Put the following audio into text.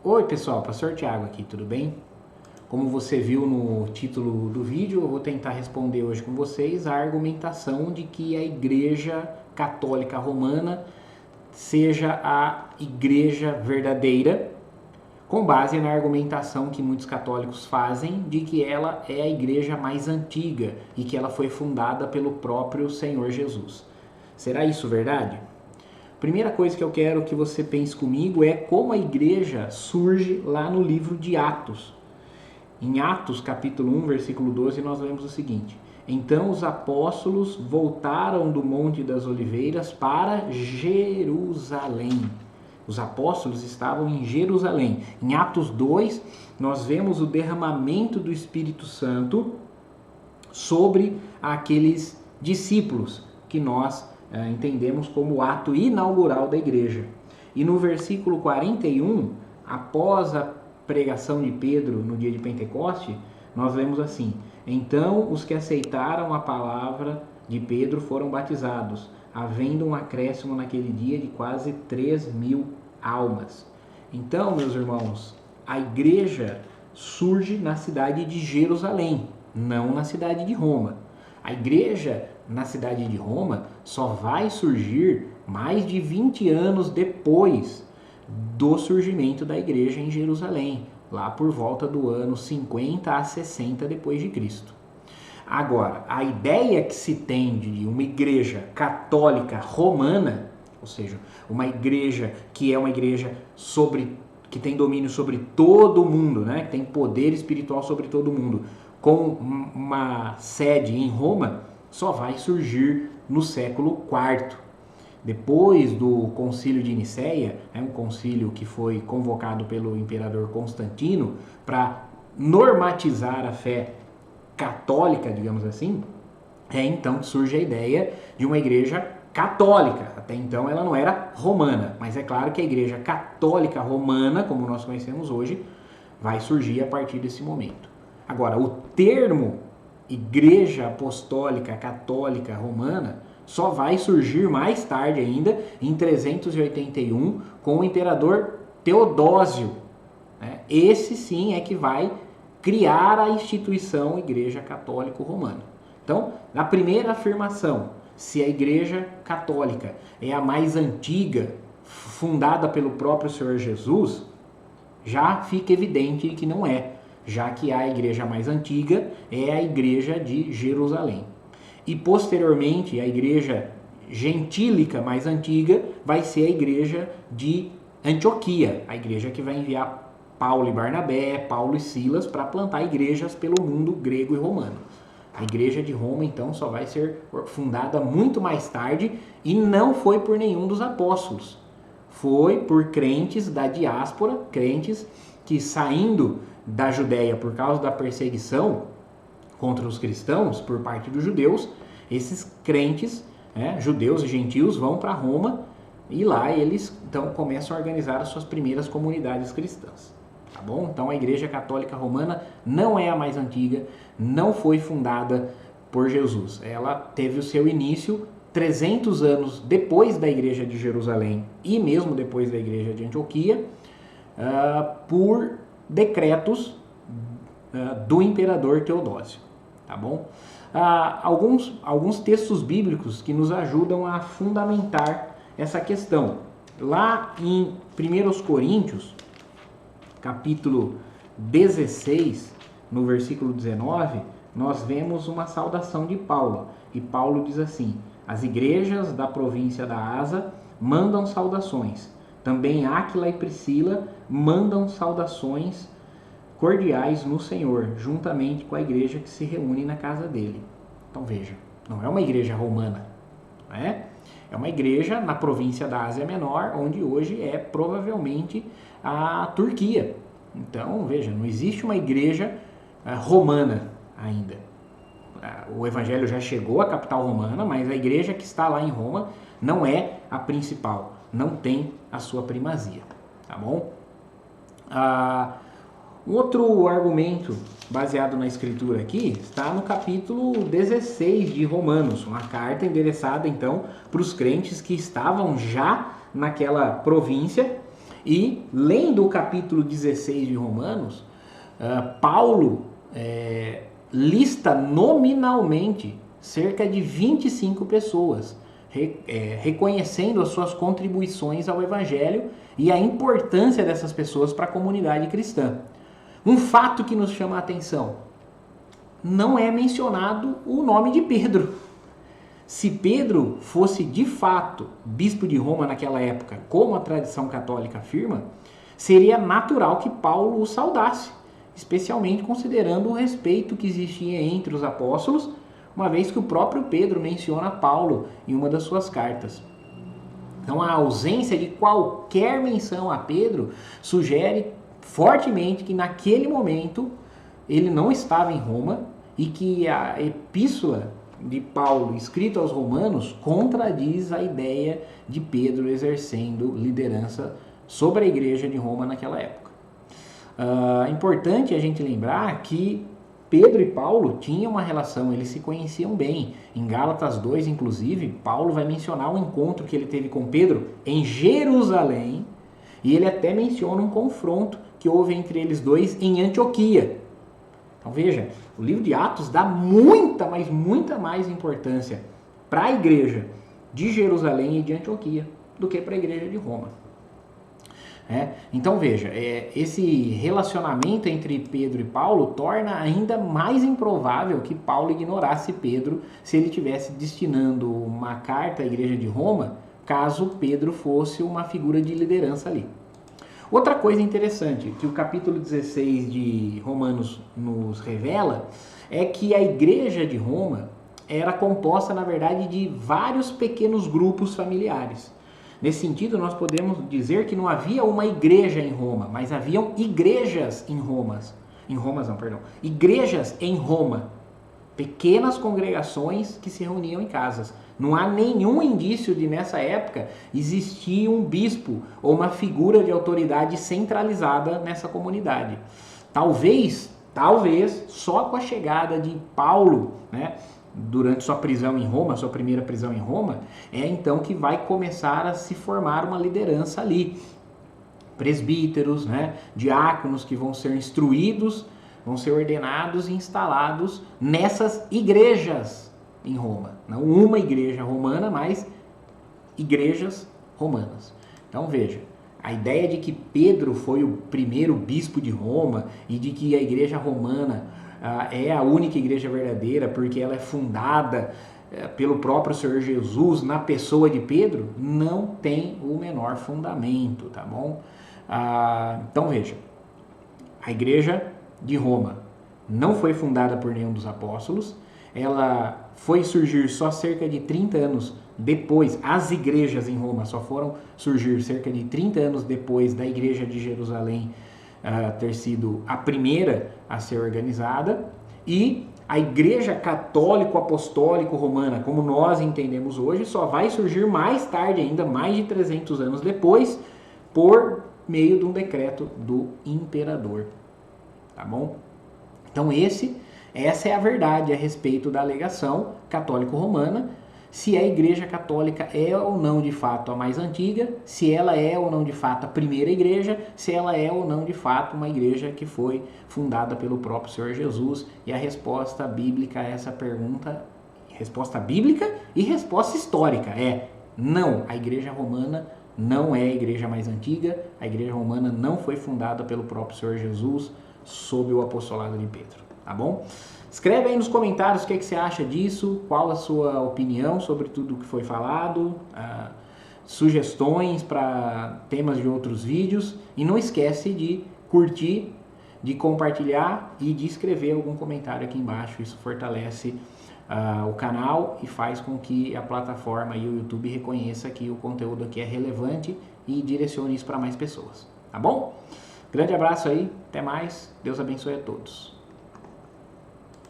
Oi pessoal, Pastor Thiago aqui, tudo bem? Como você viu no título do vídeo, eu vou tentar responder hoje com vocês a argumentação de que a Igreja Católica Romana seja a igreja verdadeira, com base na argumentação que muitos católicos fazem de que ela é a igreja mais antiga e que ela foi fundada pelo próprio Senhor Jesus. Será isso verdade? Primeira coisa que eu quero que você pense comigo é como a igreja surge lá no livro de Atos. Em Atos, capítulo 1, versículo 12, nós lemos o seguinte: Então os apóstolos voltaram do Monte das Oliveiras para Jerusalém. Os apóstolos estavam em Jerusalém. Em Atos 2, nós vemos o derramamento do Espírito Santo sobre aqueles discípulos que nós entendemos como o ato inaugural da igreja. E no versículo 41, após a pregação de Pedro no dia de Pentecoste, nós lemos assim: Então os que aceitaram a palavra de Pedro foram batizados, havendo um acréscimo naquele dia de quase 3.000 almas. Então, meus irmãos, a igreja surge na cidade de Jerusalém, não na cidade de Roma. A igreja na cidade de Roma só vai surgir mais de 20 anos depois do surgimento da igreja em Jerusalém, lá por volta do ano 50 a 60 depois de Cristo. Agora, a ideia que se tem de uma igreja católica romana, ou seja, uma igreja que é uma igreja que tem domínio sobre todo o mundo, né? Que tem poder espiritual sobre todo o mundo, com uma sede em Roma, só vai surgir no século IV. Depois do concílio de Nicéia, um concílio que foi convocado pelo imperador Constantino para normatizar a fé católica, digamos assim, é então que surge a ideia de uma igreja católica. Até então ela não era romana, mas é claro que a igreja católica romana, como nós conhecemos hoje, vai surgir a partir desse momento. Agora, o termo Igreja Apostólica Católica Romana só vai surgir mais tarde ainda, em 381, com o imperador Teodósio. Esse sim é que vai criar a instituição Igreja Católica Romana. Então, na primeira afirmação, se a Igreja Católica é a mais antiga, fundada pelo próprio Senhor Jesus, já fica evidente que não é, já que a igreja mais antiga é a igreja de Jerusalém. E posteriormente, a igreja gentílica mais antiga vai ser a igreja de Antioquia, a igreja que vai enviar Paulo e Barnabé, Paulo e Silas para plantar igrejas pelo mundo grego e romano. A igreja de Roma, então, só vai ser fundada muito mais tarde e não foi por nenhum dos apóstolos. Foi por crentes da diáspora, crentes que saindo da Judéia por causa da perseguição contra os cristãos por parte dos judeus, esses crentes, judeus e gentios, vão para Roma e lá eles então começam a organizar as suas primeiras comunidades cristãs. Tá bom? Então a Igreja Católica Romana não é a mais antiga, não foi fundada por Jesus. Ela teve o seu início 300 anos depois da Igreja de Jerusalém e mesmo depois da Igreja de Antioquia, por decretos do imperador Teodósio. Tá bom? Alguns textos bíblicos que nos ajudam a fundamentar essa questão. Lá em 1 Coríntios, capítulo 16, no versículo 19, nós vemos uma saudação de Paulo. E Paulo diz assim: As igrejas da província da Ásia mandam saudações. Também Áquila e Priscila mandam saudações cordiais no Senhor, juntamente com a igreja que se reúne na casa dele. Então veja, não é uma igreja romana, não é? É uma igreja na província da Ásia Menor, onde hoje é provavelmente a Turquia. Então veja, não existe uma igreja romana ainda. O evangelho já chegou à capital romana, mas a igreja que está lá em Roma não é a principal, não tem a sua primazia, tá bom? Um outro argumento baseado na escritura aqui está no capítulo 16 de Romanos, uma carta endereçada então para os crentes que estavam já naquela província E, lendo o capítulo 16 de Romanos, Paulo lista nominalmente cerca de 25 pessoas, reconhecendo as suas contribuições ao Evangelho e a importância dessas pessoas para a comunidade cristã. Um fato que nos chama a atenção: não é mencionado o nome de Pedro. Se Pedro fosse de fato bispo de Roma naquela época, como a tradição católica afirma, seria natural que Paulo o saudasse, especialmente considerando o respeito que existia entre os apóstolos, uma vez que o próprio Pedro menciona Paulo em uma das suas cartas. Então a ausência de qualquer menção a Pedro sugere fortemente que naquele momento ele não estava em Roma e que a epístola de Paulo escrita aos Romanos contradiz a ideia de Pedro exercendo liderança sobre a igreja de Roma naquela época. Importante a gente lembrar que Pedro e Paulo tinham uma relação, eles se conheciam bem. Em Gálatas 2, inclusive, Paulo vai mencionar um encontro que ele teve com Pedro em Jerusalém, e ele até menciona um confronto que houve entre eles dois em Antioquia. Então veja, o livro de Atos dá muita mais importância para a igreja de Jerusalém e de Antioquia do que para a igreja de Roma. Então veja, esse relacionamento entre Pedro e Paulo torna ainda mais improvável que Paulo ignorasse Pedro se ele estivesse destinando uma carta à igreja de Roma, caso Pedro fosse uma figura de liderança ali. Outra coisa interessante que o capítulo 16 de Romanos nos revela é que a igreja de Roma era composta, na verdade, de vários pequenos grupos familiares. Nesse sentido, nós podemos dizer que não havia uma igreja em Roma, mas haviam igrejas em Roma. Igrejas em Roma. Pequenas congregações que se reuniam em casas. Não há nenhum indício de, nessa época, existir um bispo ou uma figura de autoridade centralizada nessa comunidade. Talvez, só com a chegada de Paulo, durante sua prisão em Roma, sua primeira prisão em Roma, então que vai começar a se formar uma liderança ali. Presbíteros, diáconos que vão ser instruídos, vão ser ordenados e instalados nessas igrejas em Roma. Não uma igreja romana, mas igrejas romanas. Então veja, a ideia de que Pedro foi o primeiro bispo de Roma e de que a igreja romana é a única igreja verdadeira porque ela é fundada pelo próprio Senhor Jesus na pessoa de Pedro, não tem o menor fundamento, tá bom? Então veja, a igreja de Roma não foi fundada por nenhum dos apóstolos, ela foi surgir só cerca de 30 anos depois, as igrejas em Roma só foram surgir cerca de 30 anos depois da igreja de Jerusalém ter sido a primeira a ser organizada, e a igreja católico-apostólico romana, como nós entendemos hoje, só vai surgir mais tarde ainda, mais de 300 anos depois, por meio de um decreto do imperador, tá bom? Então essa é a verdade a respeito da alegação católico-romana, se a igreja católica é ou não de fato a mais antiga, se ela é ou não de fato a primeira igreja, se ela é ou não de fato uma igreja que foi fundada pelo próprio Senhor Jesus. E a resposta bíblica a essa pergunta, resposta bíblica e resposta histórica é não, a igreja romana não é a igreja mais antiga, a igreja romana não foi fundada pelo próprio Senhor Jesus sob o apostolado de Pedro, tá bom? Escreve aí nos comentários o que você acha disso, qual a sua opinião sobre tudo o que foi falado, sugestões para temas de outros vídeos, e não esquece de curtir, de compartilhar e de escrever algum comentário aqui embaixo. Isso fortalece o canal e faz com que a plataforma e o YouTube reconheça que o conteúdo aqui é relevante e direcione isso para mais pessoas, tá bom? Grande abraço aí, até mais, Deus abençoe a todos.